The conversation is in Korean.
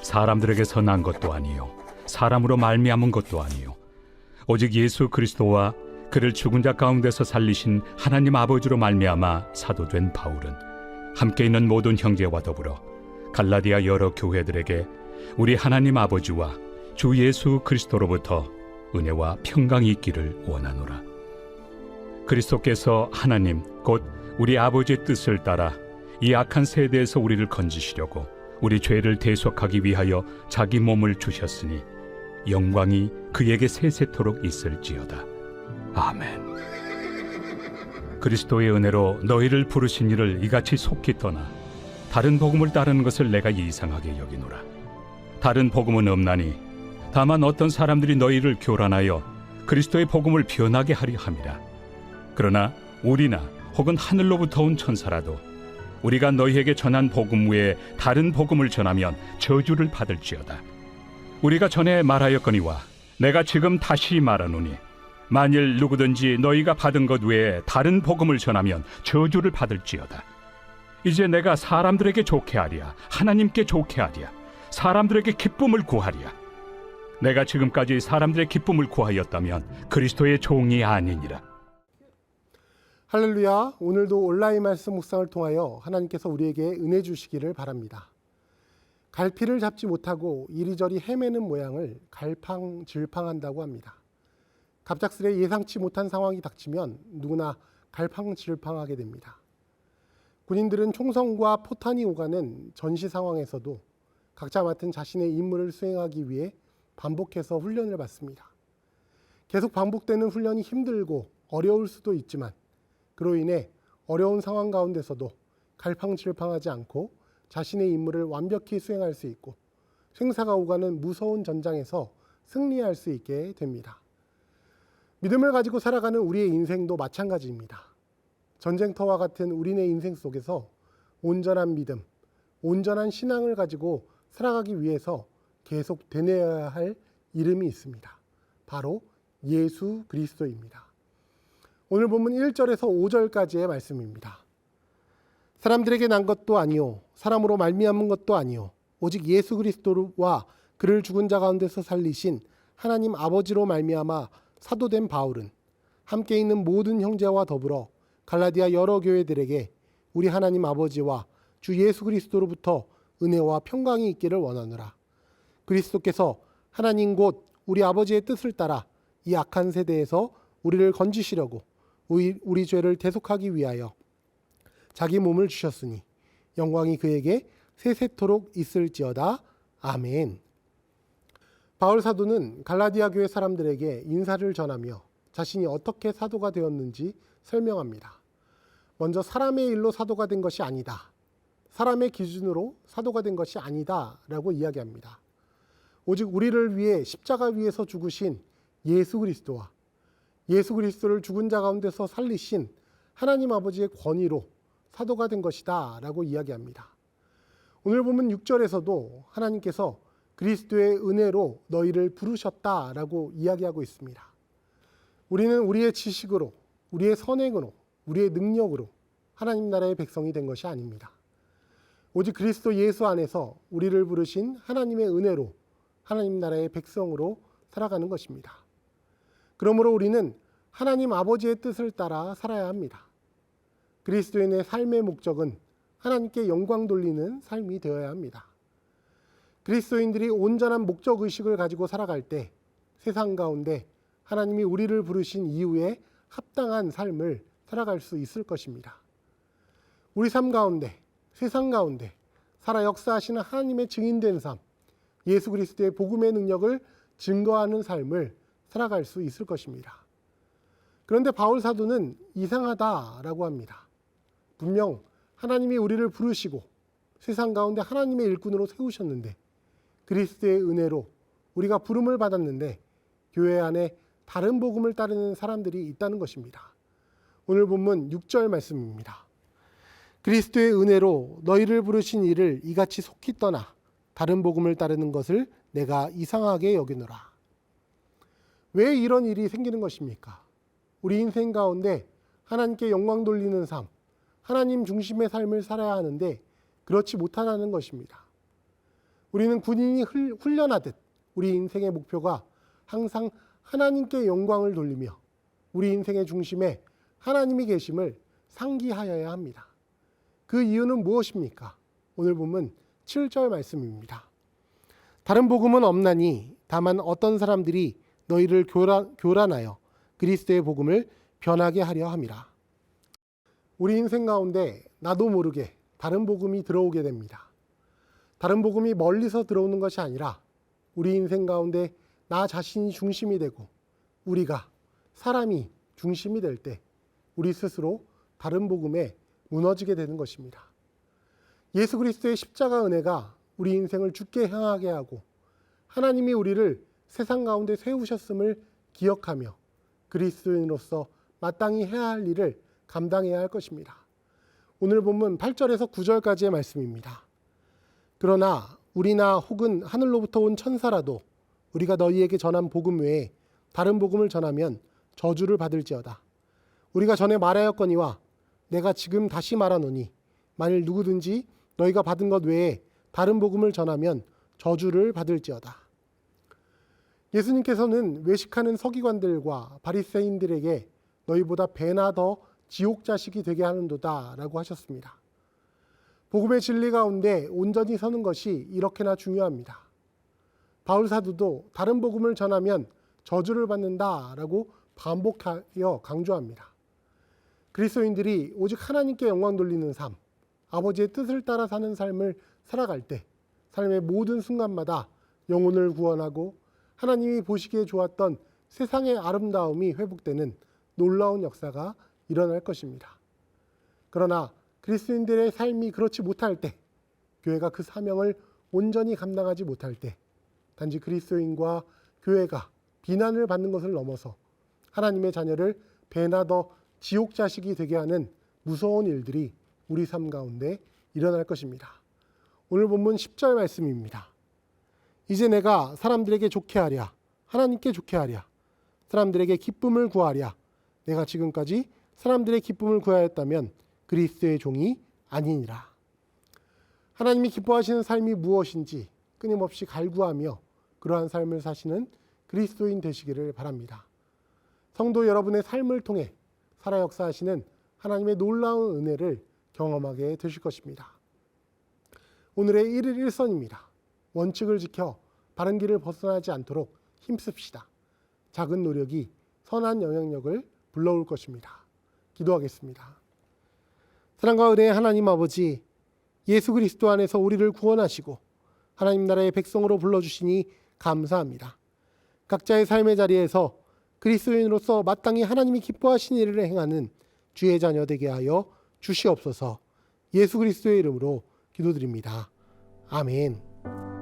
사람들에게서 난 것도 아니요 사람으로 말미암은 것도 아니요 오직 예수 그리스도와 그를 죽은 자 가운데서 살리신 하나님 아버지로 말미암아 사도된 바울은 함께 있는 모든 형제와 더불어 갈라디아 여러 교회들에게 우리 하나님 아버지와 주 예수 그리스도로부터 은혜와 평강이 있기를 원하노라. 그리스도께서 하나님 곧 우리 아버지의 뜻을 따라 이 악한 세대에서 우리를 건지시려고 우리 죄를 대속하기 위하여 자기 몸을 주셨으니 영광이 그에게 세세토록 있을지어다. 아멘. 그리스도의 은혜로 너희를 부르신 이를 이같이 속히 떠나 다른 복음을 따르는 것을 내가 이상하게 여기노라. 다른 복음은 없나니 다만 어떤 사람들이 너희를 교란하여 그리스도의 복음을 변하게 하려 함이라. 그러나 우리나 혹은 하늘로부터 온 천사라도 우리가 너희에게 전한 복음 외에 다른 복음을 전하면 저주를 받을지어다. 우리가 전에 말하였거니와 내가 지금 다시 말하노니 만일 누구든지 너희가 받은 것 외에 다른 복음을 전하면 저주를 받을지어다. 이제 내가 사람들에게 좋게 하랴 하나님께 좋게 하랴 사람들에게 기쁨을 구하랴. 내가 지금까지 사람들의 기쁨을 구하였다면 그리스도의 종이 아니니라. 할렐루야. 오늘도 온라인 말씀 묵상을 통하여 하나님께서 우리에게 은혜 주시기를 바랍니다. 갈피를 잡지 못하고 이리저리 헤매는 모양을 갈팡질팡한다고 합니다. 갑작스레 예상치 못한 상황이 닥치면 누구나 갈팡질팡하게 됩니다. 군인들은 총성과 포탄이 오가는 전시 상황에서도 각자 맡은 자신의 임무를 수행하기 위해 반복해서 훈련을 받습니다. 계속 반복되는 훈련이 힘들고 어려울 수도 있지만 그로 인해 어려운 상황 가운데서도 갈팡질팡하지 않고 자신의 임무를 완벽히 수행할 수 있고 생사가 오가는 무서운 전장에서 승리할 수 있게 됩니다. 믿음을 가지고 살아가는 우리의 인생도 마찬가지입니다. 전쟁터와 같은 우리네 인생 속에서 온전한 믿음, 온전한 신앙을 가지고 살아가기 위해서 계속 되뇌어야 할 이름이 있습니다. 바로 예수 그리스도입니다. 오늘 본문 1절에서 5절까지의 말씀입니다. 사람들에게 난 것도 아니요 사람으로 말미암은 것도 아니요 오직 예수 그리스도와 그를 죽은 자 가운데서 살리신 하나님 아버지로 말미암아 사도된 바울은 함께 있는 모든 형제와 더불어 갈라디아 여러 교회들에게 우리 하나님 아버지와 주 예수 그리스도로부터 은혜와 평강이 있기를 원하노라. 그리스도께서 하나님 곧 우리 아버지의 뜻을 따라 이 악한 세대에서 우리를 건지시려고 우리 죄를 대속하기 위하여 자기 몸을 주셨으니 영광이 그에게 세세토록 있을지어다. 아멘. 바울 사도는 갈라디아 교회 사람들에게 인사를 전하며 자신이 어떻게 사도가 되었는지 설명합니다. 먼저 사람의 일로 사도가 된 것이 아니다. 사람의 기준으로 사도가 된 것이 아니다 라고 이야기합니다. 오직 우리를 위해 십자가 위에서 죽으신 예수 그리스도와 예수 그리스도를 죽은 자 가운데서 살리신 하나님 아버지의 권위로 사도가 된 것이다 라고 이야기합니다. 오늘 보면 6절에서도 하나님께서 그리스도의 은혜로 너희를 부르셨다 라고 이야기하고 있습니다. 우리는 우리의 지식으로, 우리의 선행으로, 우리의 능력으로 하나님 나라의 백성이 된 것이 아닙니다. 오직 그리스도 예수 안에서 우리를 부르신 하나님의 은혜로 하나님 나라의 백성으로 살아가는 것입니다. 그러므로 우리는 하나님 아버지의 뜻을 따라 살아야 합니다. 그리스도인의 삶의 목적은 하나님께 영광 돌리는 삶이 되어야 합니다. 그리스도인들이 온전한 목적의식을 가지고 살아갈 때 세상 가운데 하나님이 우리를 부르신 이후에 합당한 삶을 살아갈 수 있을 것입니다. 우리 삶 가운데, 세상 가운데 살아 역사하시는 하나님의 증인된 삶, 예수 그리스도의 복음의 능력을 증거하는 삶을 살아갈 수 있을 것입니다. 그런데 바울 사도는 이상하다라고 합니다. 분명 하나님이 우리를 부르시고 세상 가운데 하나님의 일꾼으로 세우셨는데 그리스도의 은혜로 우리가 부름을 받았는데 교회 안에 다른 복음을 따르는 사람들이 있다는 것입니다. 오늘 본문 6절 말씀입니다. 그리스도의 은혜로 너희를 부르신 이를 이같이 속히 떠나 다른 복음을 따르는 것을 내가 이상하게 여기노라. 왜 이런 일이 생기는 것입니까? 우리 인생 가운데 하나님께 영광 돌리는 삶, 하나님 중심의 삶을 살아야 하는데 그렇지 못하다는 것입니다. 우리는 군인이 훈련하듯 우리 인생의 목표가 항상 하나님께 영광을 돌리며 우리 인생의 중심에 하나님이 계심을 상기하여야 합니다. 그 이유는 무엇입니까? 오늘 본문 7절 말씀입니다. 다른 복음은 없나니 다만 어떤 사람들이 너희를 교란하여 그리스도의 복음을 변하게 하려 함이라. 우리 인생 가운데 나도 모르게 다른 복음이 들어오게 됩니다. 다른 복음이 멀리서 들어오는 것이 아니라 우리 인생 가운데 나 자신이 중심이 되고 우리가 사람이 중심이 될 때 우리 스스로 다른 복음에 무너지게 되는 것입니다. 예수 그리스도의 십자가 은혜가 우리 인생을 주께 향하게 하고 하나님이 우리를 세상 가운데 세우셨음을 기억하며 그리스도인으로서 마땅히 해야 할 일을 감당해야 할 것입니다. 오늘 본문 8절에서 9절까지의 말씀입니다. 그러나 우리나 혹은 하늘로부터 온 천사라도 우리가 너희에게 전한 복음 외에 다른 복음을 전하면 저주를 받을지어다. 우리가 전에 말하였거니와 내가 지금 다시 말하노니 만일 누구든지 너희가 받은 것 외에 다른 복음을 전하면 저주를 받을지어다. 예수님께서는 외식하는 서기관들과 바리새인들에게 너희보다 배나 더 지옥 자식이 되게 하는도다 라고 하셨습니다. 복음의 진리 가운데 온전히 서는 것이 이렇게나 중요합니다. 바울 사도도 다른 복음을 전하면 저주를 받는다라고 반복하여 강조합니다. 그리스도인들이 오직 하나님께 영광 돌리는 삶, 아버지의 뜻을 따라 사는 삶을 살아갈 때 삶의 모든 순간마다 영혼을 구원하고 하나님이 보시기에 좋았던 세상의 아름다움이 회복되는 놀라운 역사가 일어날 것입니다. 그러나 그리스도인들의 삶이 그렇지 못할 때, 교회가 그 사명을 온전히 감당하지 못할 때 단지 그리스도인과 교회가 비난을 받는 것을 넘어서 하나님의 자녀를 배나 더 지옥 자식이 되게 하는 무서운 일들이 우리 삶 가운데 일어날 것입니다. 오늘 본문 10절 말씀입니다. 이제 내가 사람들에게 좋게 하랴, 하나님께 좋게 하랴, 사람들에게 기쁨을 구하랴. 내가 지금까지 사람들의 기쁨을 구하였다면 그리스도의 종이 아니니라. 하나님이 기뻐하시는 삶이 무엇인지 끊임없이 갈구하며 그러한 삶을 사시는 그리스도인 되시기를 바랍니다. 성도 여러분의 삶을 통해 살아 역사하시는 하나님의 놀라운 은혜를 경험하게 되실 것입니다. 오늘의 1일 1선입니다. 원칙을 지켜 바른 길을 벗어나지 않도록 힘씁시다. 작은 노력이 선한 영향력을 불러올 것입니다. 기도하겠습니다. 사랑과 은혜의 하나님 아버지, 예수 그리스도 안에서 우리를 구원하시고 하나님 나라의 백성으로 불러주시니 감사합니다. 각자의 삶의 자리에서 그리스도인으로서 마땅히 하나님이 기뻐하시는 일을 행하는 주의 자녀 되게 하여 주시옵소서. 예수 그리스도의 이름으로 기도드립니다. 아멘.